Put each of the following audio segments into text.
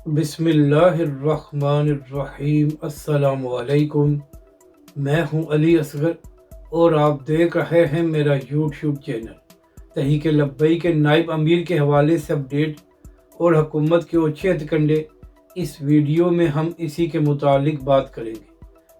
बिस्मिल्लाहिर्रहमानिर्रहीम। अस्सलाम वालेकुम। मैं हूं अली असगर और आप देख रहे हैं मेरा यूट्यूब चैनल तहरीक लब्बैक के नायब अमीर के हवाले से अपडेट और हुकूमत के अच्छे हथकंडे। इस वीडियो में हम इसी के मुतालिक बात करेंगे।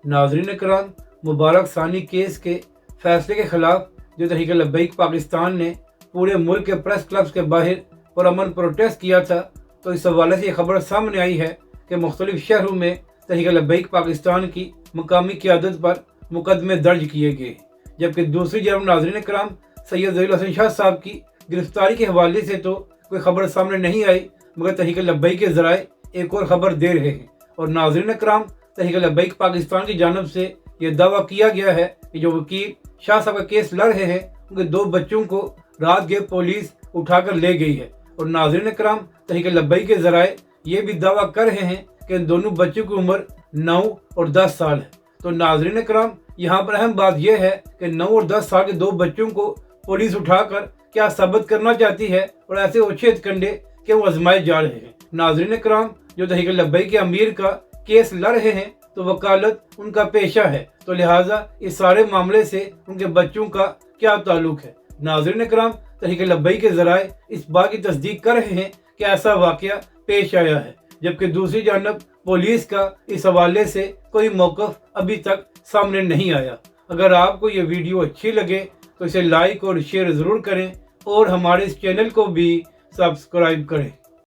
नाज़रीन कराम, मुबारक सानी केस के फैसले के ख़िलाफ़ जो तहरीक लब्बैक पाकिस्तान ने पूरे मुल्क के प्रेस क्लब्स के बाहर पुरअमन प्रोटेस्ट किया था, तो इस हवाले से ये खबर सामने आई है कि मुख्तलिफ शहरों में तहरीक लब्बैक पाकिस्तान की मकामी क़यादत पर मुकदमे दर्ज किए गए। जबकि दूसरी जानब नाज़रीन कराम, सैयद ज़हीर हसन शाह साहब की गिरफ्तारी के हवाले से तो कोई खबर सामने नहीं आई, मगर तहरीक लब्बैक के ज़राए एक और ख़बर दे रहे हैं। और नाज़रीन कराम, तहरीक लब्बैक पाकिस्तान की जानब से यह दावा किया गया है कि जो वकील शाह साहब का केस लड़ रहे हैं, उनके 2 बच्चों को रात गए पुलिस उठाकर ले गई है। और नाज़रीन कराम, तहरीक लब्बैक के ज़राए ये भी दावा कर रहे हैं कि इन दोनों बच्चों की उम्र 9 और 10 साल है। तो नाज़रीन कराम, यहाँ पर अहम बात यह है कि 9 और 10 साल के 2 बच्चों को पुलिस उठाकर क्या साबित करना चाहती है और ऐसे अच्छे कंडे के वो आजमाए जा रहे हैं। नाज़रीन कराम, जो तहरीक लब्बैक के अमीर का केस लड़ रहे हैं, तो वकालत उनका पेशा है, तो लिहाजा इस सारे मामले से उनके बच्चों का क्या ताल्लुक है। नाज़रीन कराम, तहरीक लब्बैक के ज़राए इस बात की तस्दीक कर रहे हैं कि ऐसा वाक़या पेश आया है, जबकि दूसरी जानब पुलिस का इस हवाले से कोई मौक़िफ़ अभी तक सामने नहीं आया। अगर आपको ये वीडियो अच्छी लगे तो इसे लाइक और शेयर ज़रूर करें और हमारे इस चैनल को भी सब्सक्राइब करें।